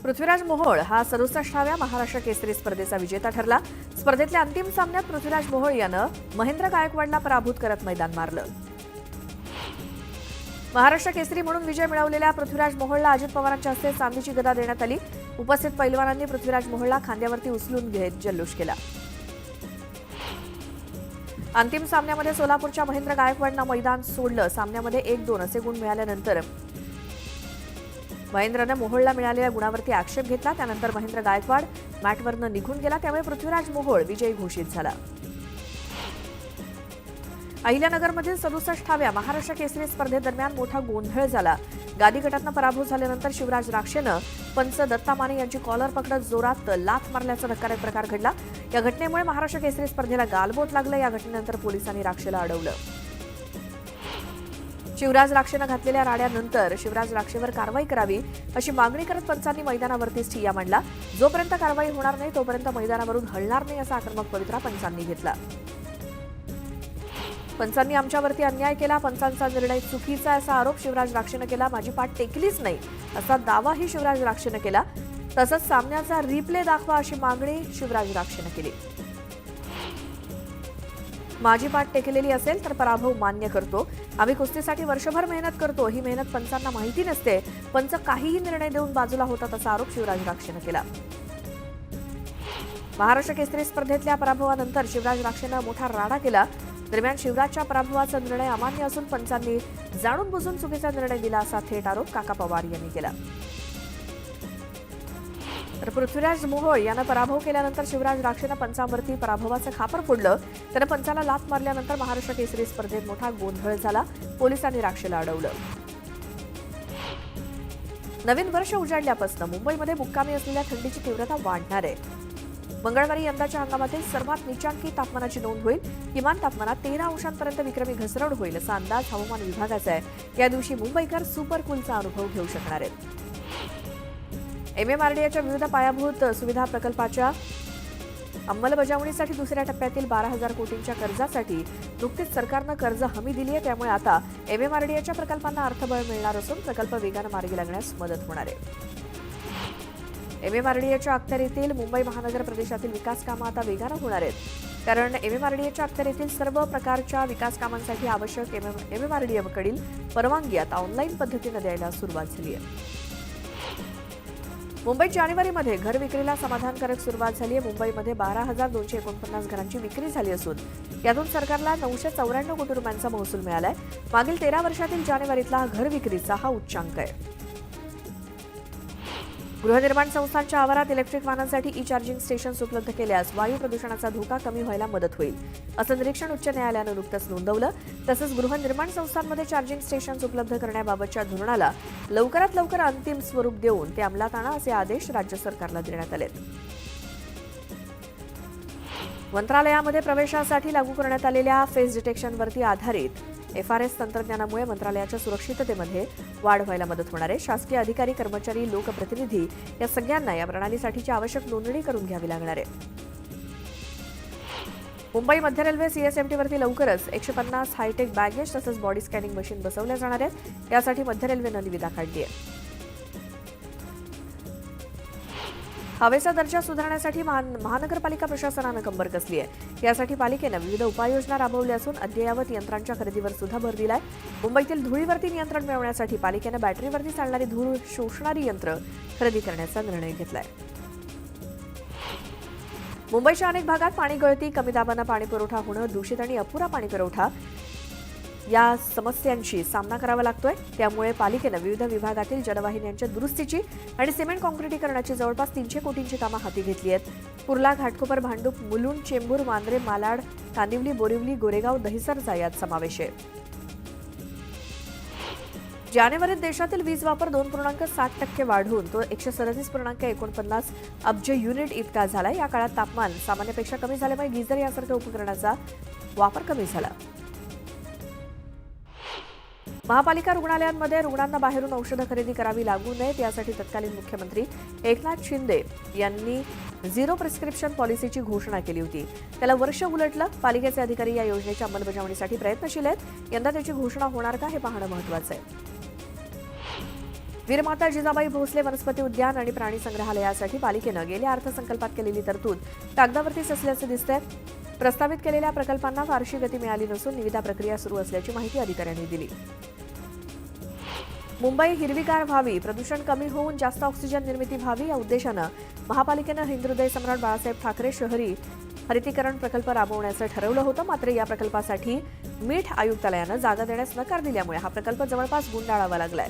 पृथ्वीराज मोहोळ हा 67व्या महाराष्ट्र केसरी स्पर्धेचा विजेता ठरला। स्पर्धेतल्या अंतिम सामन्यात पृथ्वीराज मोहोळ यानं महेंद्र गायकवाडला पराभूत करत मैदान मारलं। महाराष्ट्र केसरी म्हणून विजय मिळवलेल्या पृथ्वीराज मोहोळला अजित पवारांच्या हस्ते चांदीची गदा देण्यात आली। उपस्थित पैलवानांनी पृथ्वीराज मोहोळला खांद्यावरती उचलून घेत जल्लोष केला। अंतिम सामन्यामध्ये सोलापूरच्या महेंद्र गायकवाडनं मैदान सोडलं। सामन्यामध्ये 1-2 असे गुण मिळाल्यानंतर महेंद्रने मोहोळला मिळालेल्या गुणावरती आक्षेप घेतला। त्यानंतर महेंद्र गायकवाड मॅटवरनं निघून गेला, त्यामुळे पृथ्वीराज मोहोळ विजयी घोषित झाला। अहिल्यानगरमधील 67व्या महाराष्ट्र केसरी स्पर्धेदरम्यान मोठा गोंधळ झाला। गादी गटातनं पराभूत झाल्यानंतर शिवराज राक्षेनं पंच दत्ता माने यांची कॉलर पकडत जोरात लाथ मारल्याचा धक्कादायक प्रकार घडला। या घटनेमुळे महाराष्ट्र केसरी स्पर्धेला गालबोट लागलं। या घटनेनंतर पोलिसांनी राक्षेला अडवलं। शिवराज राक्षेनं घातलेल्या राड्यानंतर शिवराज राक्षेवर कारवाई करावी अशी मागणी करत पंचांनी मैदानावरतीच ठिय्या मांडला। जोपर्यंत कारवाई होणार नाही तोपर्यंत मैदानावरून हलणार नाही असा आक्रमक पवित्रा पंचांनी घेतला। पंचांनी आमच्यावरती अन्याय केला, पंचांचा निर्णय चुकीचा असा आरोप शिवराज राक्षेनं केला। माझी पाठ टेकलीच नाही असा दावाही शिवराज राक्षेनं केला। तसंच सामन्याचा रिप्ले दाखवा अशी मागणी शिवराज राक्षेनं केली। माझी पाठ टेकलेली असेल तर पराभव मान्य करतो। आम्ही कुस्तीसाठी वर्षभर मेहनत करतो, ही मेहनत पंचांना माहिती नसते। पंच काहीही निर्णय देऊन बाजूला होतात असा आरोप शिवराज राक्षेनं केला। महाराष्ट्र केसरी स्पर्धेतल्या पराभवानंतर शिवराज राक्षेनं मोठा राडा केला। दरम्यान शिवराजच्या पराभवाचा निर्णय अमान्य असून पंचांनी जाणून बुजून चुकीचा निर्णय दिला असा थेट आरोप काका पवार यांनी केला। तर पृथ्वीराज मोहोळ यानं पराभव केल्यानंतर शिवराज राक्षेनं पंचांवरती पराभवाचं खापर फोडलं। त्यानं पंचाला लाथ मारल्यानंतर महाराष्ट्र केसरी स्पर्धेत मोठा गोंधळ झाला। पोलिसांनी राक्षेला अडवलं। नवीन वर्ष उजाडल्यापासून मुंबईमध्ये मुक्कामी असलेल्या थंडीची तीव्रता वाढणार आहे। मंगळवारी यंदाच्या हंगामातील सर्वात नीचांकी तापमानाची नोंद होईल। किमान तापमानात 13 अंशांपर्यंत विक्रमी घसरण होईल असा अंदाज हवामान विभागाचा आहे। या दिवशी मुंबईकर सुपर कूलचा अनुभव घेऊ शकणार आहेत। एमएमआरडीएच्या विविध पायाभूत सुविधा प्रकल्पाच्या अंमलबजावणीसाठी दुसऱ्या टप्प्यातील 12,000 कोटींच्या कर्जासाठी नुकतीच सरकारनं कर्ज हमी दिली आहे। त्यामुळे आता एमएमआरडीएच्या प्रकल्पांना अर्थबळ मिळणार असून प्रकल्प वेगानं मार्गी लागण्यास मदत होणार आहे। एमएमआरडीएच्या अखत्यारीतील मुंबई महानगर प्रदेशातील विकास कामं आता वेगानं होणार आहेत, कारण एमएमआरडीएच्या अखत्यारीतील सर्व प्रकारच्या विकास कामांसाठी आवश्यक एमएमआरडीएकडील परवानगी आता ऑनलाईन पद्धतीनं द्यायला सुरुवात झाली आहे। मुंबईत जानेवारीमध्ये घर विक्रीला समाधानकारक सुरुवात झाली आहे। मुंबईमध्ये 12,249 घरांची विक्री झाली असून यातून सरकारला 994 कोटी रुपयांचा महसूल मिळालाय। मागील 13 वर्षातील जानेवारीतला घर विक्रीचा हा उच्चांक आहे। गृहनिर्माण संस्थांच्या आवारात इलेक्ट्रिक वाहनांसाठी ई चार्जिंग स्टेशन्स उपलब्ध केल्यास वायू प्रदूषणाचा धोका कमी व्हायला मदत होईल असं निरीक्षण उच्च न्यायालयानं नुकतंच नोंदवलं। तसंच गृहनिर्माण संस्थांमध्ये चार्जिंग स्टेशन्स उपलब्ध करण्याबाबतच्या धोरणाला लवकरात लवकर अंतिम स्वरूप देऊन ते अंमलात आणा असे आदेश राज्य सरकारला देण्यात आलेत। मंत्रालयामध्ये प्रवेशासाठी लागू करण्यात आलेल्या फेस डिटेक्शनवरती आधारित FRS तंत्रज्ञानामुळे मंत्रालयाच्या सुरक्षिततेमध्ये वाढ व्हायला मदत होणार आहे। शासकीय अधिकारी, कर्मचारी, लोकप्रतिनिधी या सगळ्यांना या प्रणालीसाठीची आवश्यक नोंदणी करून घ्यावी लागणार आहे। मुंबई मध्य रेल्वे CSMTवरती लवकरच 150 हायटेक बॅगेज तसंच बॉडी स्कॅनिंग मशीन बसवल्या जाणार आहेत। यासाठी मध्य रेल्वेनं निविदा काढली आहे। हवेचा दर्जा सुधारण्यासाठी महानगरपालिका प्रशासनानं कंबर कसली आहे। यासाठी पालिकेनं विविध उपाययोजना राबवल्या असून अद्ययावत यंत्रांच्या खरेदीवर सुद्धा भर दिलाय। मुंबईतील धुळीवरती नियंत्रण मिळवण्यासाठी पालिकेनं बॅटरीवरती चालणारी धूळ शोषणारी यंत्र खरेदी करण्याचा निर्णय घेतलाय। मुंबईच्या अनेक भागात पाणी गळती, कमी दाबानं पाणी पुरवठा होणं, दूषित आणि अपुरा पाणी पुरवठा या समस्यांशी सामना करावा लागतोय। त्यामुळे पालिकेनं विविध विभागातील जलवाहिन्यांच्या दुरुस्तीची आणि सिमेंट काँक्रिटीकरणाची जवळपास 300 कोटींची कामं हाती घेतली आहेत। कुर्ला, घाटकोपर, भांडूप, मुलुंड, चेंबूर, वांद्रे, मालाड, कांदिवली, बोरिवली, गोरेगाव, दहिसरचा यात समावेश आहे। जानेवारीत देशातील वीज वापर 2.7% वाढून तो 137.49 अब्ज युनिट इतका झाला। या काळात तापमान सामान्यपेक्षा कमी झाल्यामुळे गीझर यासारख्या उपकरणाचा वापर कमी झाला। महापालिका रुग्णालयांमध्ये रुग्णांना बाहेरून औषधं खरेदी करावी लागू नयेत यासाठी तत्कालीन मुख्यमंत्री एकनाथ शिंदे यांनी झिरो प्रिस्क्रिप्शन पॉलिसीची घोषणा केली होती। त्याला वर्ष उलटलं। पालिकेचे अधिकारी या योजनेच्या अंमलबजावणीसाठी प्रयत्नशील आहेत। यंदा त्याची घोषणा होणार का हे पाहणं महत्त्वाचं आहे। वीरमाता जिजाबाई भोसले वनस्पती उद्यान आणि प्राणी संग्रहालयासाठी पालिकेनं गेल्या अर्थसंकल्पात केलेली तरतूद कागदावरतीच असल्याचं दिसतंय. प्रस्तावित केलेल्या प्रकल्पांना फारशी गती मिळाली नसून निविदा प्रक्रिया सुरू असल्याची माहिती अधिकाऱ्यांनी दिली. मुंबई हिरवीगार व्हावी, प्रदूषण कमी होऊन जास्त ऑक्सिजन निर्मिती व्हावी या उद्देशानं महापालिकेनं हिंदुहृदय सम्राट बाळासाहेब ठाकरे शहरी हरितीकरण प्रकल्प राबवण्याचं ठरवलं होतं. मात्र या प्रकल्पासाठी मीठ आयुक्तालयानं जागा देण्यास नकार दिल्यामुळे हा प्रकल्प जवळपास गुंडाळावा लागलाय.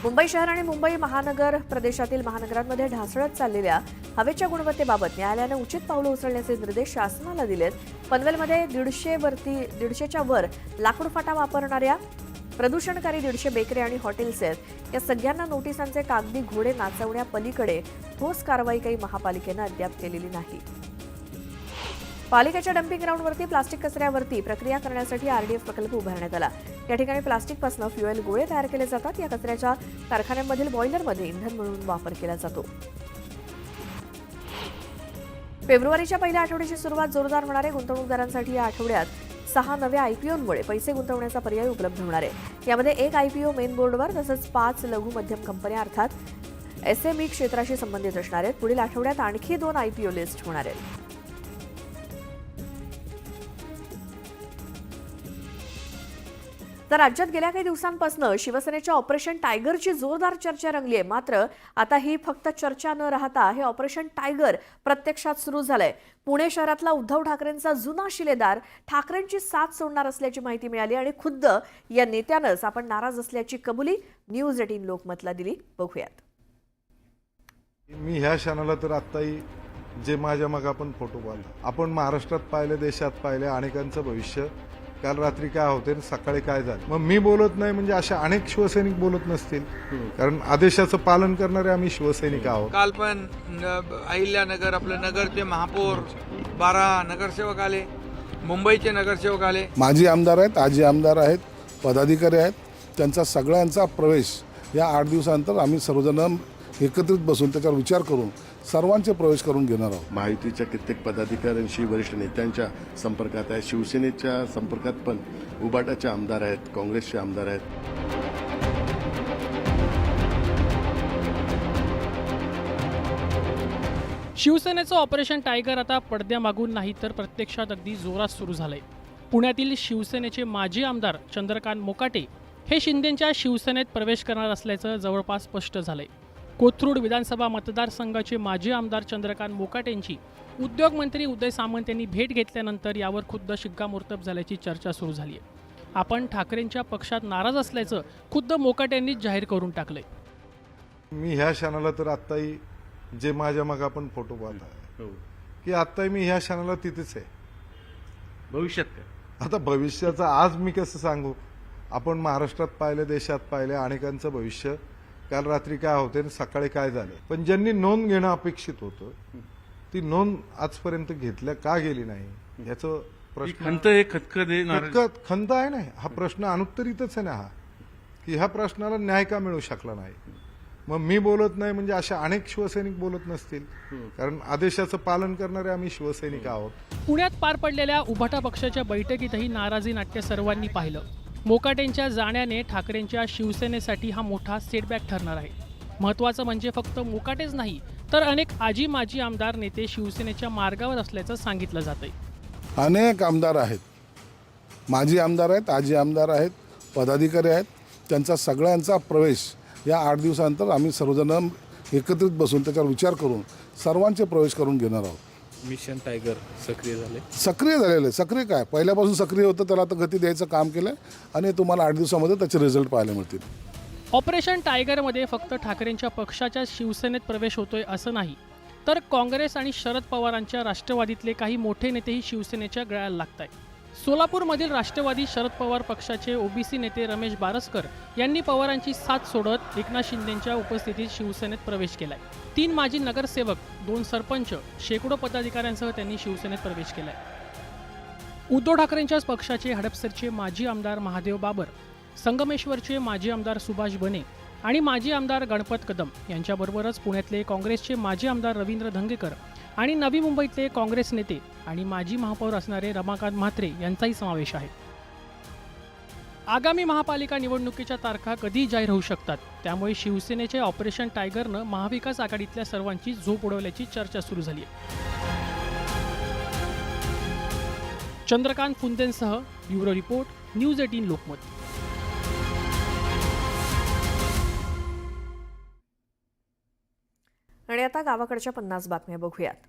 मुंबई शहर आणि मुंबई महानगर प्रदेशातील महानगरांमध्ये ढासळत चाललेल्या हवेच्या गुणवत्तेबाबत न्यायालयानं उचित पावलं उचलण्याचे निर्देश शासनाला दिलेत. पनवेलमध्ये 150च्या वर लाकूड फाटा वापरणाऱ्या प्रदूषणकारी 150 बेकरी आणि हॉटेल्स आहेत. या सगळ्यांना नोटिसांचे कागदी घोडे नाचवण्यापलीकडे ठोस कारवाई काही महापालिकेनं अद्याप केलेली नाही. पालिकेच्या डम्पिंग ग्राउंडवरती प्लास्टिक कचऱ्यावरती प्रक्रिया करण्यासाठी आरडीएफ प्रकल्प उभारण्यात आला. या ठिकाणी प्लास्टिकपासून फ्युएल गोळे तयार केले जातात. या कचऱ्याच्या कारखान्यांमधील बॉयलरमध्ये इंधन म्हणून वापर केला जातो. फेब्रुवारीच्या पहिल्या आठवड्याची सुरुवात जोरदार होणार आहे. गुंतवणूकदारांसाठी या आठवड्यात 6 नव्या आयपीओमुळे पैसे गुंतवण्याचा पर्याय उपलब्ध होणार आहे. यामध्ये 1 आयपीओ मेन बोर्डवर तसंच 5 लघु मध्यम कंपन्या अर्थात एसएमई क्षेत्राशी संबंधित असणार आहेत. पुढील आठवड्यात आणखी 2 आयपीओ लिस्ट होणार आहेत. तर राज्यात गेल्या काही दिवसांपासून शिवसेनेच्या ऑपरेशन टायगरची जोरदार चर्चा रंगली आहे. मात्र आता ही फक्त चर्चा न राहता हे ऑपरेशन टायगर प्रत्यक्षात सुरू झालंय. पुणे शहरातला उद्धव ठाकरेंचा जुना शिलेदार ठाकरेंची साथ सोडणार असल्याची माहिती मिळाली आणि खुद्द या नेत्यानंच आपण नाराज असल्याची कबुली न्यूज 18 लोकमतला दिली. बघूयात. मी ह्या क्षणाला तर आत्ताही जे माझ्या मग आपण फोटो पाहिला, आपण महाराष्ट्रात पाहिले, देशात पाहिले, अनेकांचं भविष्य काल रात्री काय होते सकाळी काय झालं. मग मी बोलत नाही म्हणजे अशा अनेक शिवसैनिक बोलत नसतील, कारण आदेशाचं पालन करणारे आम्ही शिवसैनिक आहोत. काल पण अहिल्यानगर आपलं नगरचे महापौर 12 नगरसेवक आले, मुंबईचे नगरसेवक आले. माजी आमदार आहेत, आजी आमदार आहेत, पदाधिकारी आहेत, त्यांचा सगळ्यांचा प्रवेश या 8 दिवसानंतर आम्ही सर्वजण एकत्रित बसून त्याच्यावर विचार करून सर्वांचे प्रवेश करून घेणार आहोत. महायुतीच्या कित्येक पदाधिकाऱ्यांशी वरिष्ठ नेत्यांच्या संपर्कात आहे. शिवसेनेच्या संपर्कात पण उबाटाचे आमदार आहेत, काँग्रेसचे आमदार आहेत. शिवसेनेचं ऑपरेशन टायगर आता पडद्यामागून नाही तर प्रत्यक्षात अगदी जोरात सुरू झालंय. पुण्यातील शिवसेनेचे माजी आमदार चंद्रकांत मोकाटे हे शिंदेंच्या शिवसेनेत प्रवेश करणार असल्याचं जवळपास स्पष्ट झालंय. कोथरूड विधानसभा मतदारसंघाचे माजी आमदार चंद्रकांत मोकाटेंची उद्योगमंत्री उदय सामंत यांनी भेट घेतल्यानंतर यावर खुद्द शिक्कामोर्तब झाल्याची चर्चा सुरू झाली आहे. आपण ठाकरेंच्या पक्षात नाराज असल्याचं खुद्द मोकाटे यांनीच जाहीर करून टाकलंय. मी ह्या क्षणाला तर आत्ताही जे माझ्या मग आपण फोटो पाहिला की आत्ताही मी ह्या क्षणाला तिथेच आहे. भविष्यात काय आता भविष्याचं आज मी कसं सांगू. आपण महाराष्ट्रात पाहिले, देशात पाहिले, अनेकांचं भविष्य काल रात्री काय होते सकाळी काय झालं. पण ज्यांनी नोंद घेणं अपेक्षित होतं ती नोंद आजपर्यंत घेतल्या का गेली नाही याचं प्रश्न. खंत आहे ना. हा प्रश्न अनुत्तरितच आहे ना हा, की ह्या प्रश्नाला न्याय का मिळू शकला नाही. मग मी बोलत नाही म्हणजे अशा अनेक शिवसैनिक बोलत नसतील, कारण आदेशाचं पालन करणारे आम्ही शिवसैनिक आहोत. पुण्यात पार पडलेल्या उभाटा पक्षाच्या बैठकीतही नाराजी नाट्य सर्वांनी पाहिलं. मोकाटेंच्या जाण्याने ठाकरेंच्या शिवसेनेसाठी हा मोठा सेटबॅक ठरणार आहे. महत्त्वाचं म्हणजे फक्त मोकाटेच नाही तर अनेक आजी माजी आमदार नेते शिवसेनेच्या मार्गावर असल्याचं सांगितलं जातंय. अनेक आमदार आहेत, माजी आमदार आहेत, आजी आमदार आहेत, पदाधिकारी आहेत, त्यांचा सगळ्यांचा प्रवेश या 8 दिवसानंतर आम्ही सर्वजण एकत्रित बसून त्याच्यावर विचार करून सर्वांचे प्रवेश करून घेणार आहोत. मिशन टायगर सक्रिय झालेले. सक्रिय काय पहिल्यापासून सक्रिय होतं, त्याला आता गती द्यायचं काम केलं आणि तुम्हाला 8 दिवसामध्ये त्याचे रिझल्ट पाहायला मिळतील. ऑपरेशन टायगरमध्ये फक्त ठाकरेंच्या पक्षाच्या शिवसेनेत प्रवेश होतोय असं नाही, तर काँग्रेस आणि शरद पवारांच्या राष्ट्रवादीतले काही मोठे नेतेही शिवसेनेच्या गळ्याला लागत आहेत. सोलापूरमधील राष्ट्रवादी शरद पवार पक्षाचे ओबीसी नेते रमेश बारसकर यांनी पवारांची साथ सोडत एकनाथ शिंदेंच्या उपस्थितीत शिवसेनेत प्रवेश केलाय. 3 माजी नगरसेवक, 2 सरपंच, शेकडो पदाधिकाऱ्यांसह त्यांनी शिवसेनेत प्रवेश केलाय. उद्धव ठाकरेंच्याच पक्षाचे हडपसरचे माजी आमदार महादेव बाबर, संगमेश्वरचे माजी आमदार सुभाष बने आणि माजी आमदार गणपत कदम यांच्याबरोबरच पुण्यातले काँग्रेसचे माजी आमदार रवींद्र धंगेकर आणि नवी मुंबईतले काँग्रेस नेते आणि माजी महापौर असणारे रमाकांत म्हात्रे यांचाही समावेश आहे. आगामी महापालिका निवडणुकीच्या तारखा कधी जाहीर होऊ शकतात, त्यामुळे शिवसेनेचे ऑपरेशन टायगरनं महाविकास आघाडीतल्या सर्वांची झोप उडवल्याची चर्चा सुरू झाली आहे. चंद्रकांत फुंदेंसह ब्युरो रिपोर्ट, न्यूज 18 लोकमत. आणि आता गावाकडच्या 50 बातम्या बघूयात.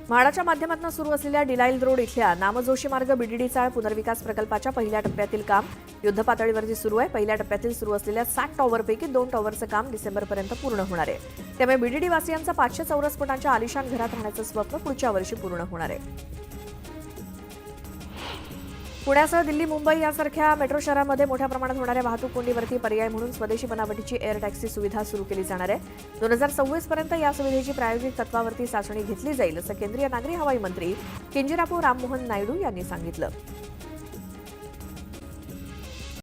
म्हाडाच्या माध्यमातून सुरू असलेल्या डिलाईल रोड इथल्या नामजोशी मार्ग बीडीडी चाळ पुनर्विकास प्रकल्पाच्या पहिल्या टप्प्यातील काम युद्धपातळीवरती सुरू आहे. पहिल्या टप्प्यातील सुरू असलेल्या 60 टॉवरपैकी 2 टॉवरचं काम डिसेंबरपर्यंत पूर्ण होणार आहे. त्यामुळे बीडीडी वासियांचं 500 चौरस फुटांच्या आलिशान घरात राहण्याचं स्वप्न पुढच्या वर्षी पूर्ण होणार आहे. पुण्यासह दिल्ली, मुंबई यासारख्या मेट्रो शहरांमध्ये मोठ्या प्रमाणात होणाऱ्या वाहतूक कोंडीवरती पर्याय म्हणून स्वदेशी बनावटीची एअर टॅक्सी सुविधा सुरू केली जाणार आहे. 2026 पर्यंत या सुविधेची प्रायोगिक तत्वावरती चाचणी घेतली जाईल, असं केंद्रीय नागरी हवाई मंत्री किंजरापू राममोहन नायडू यांनी सांगितलं.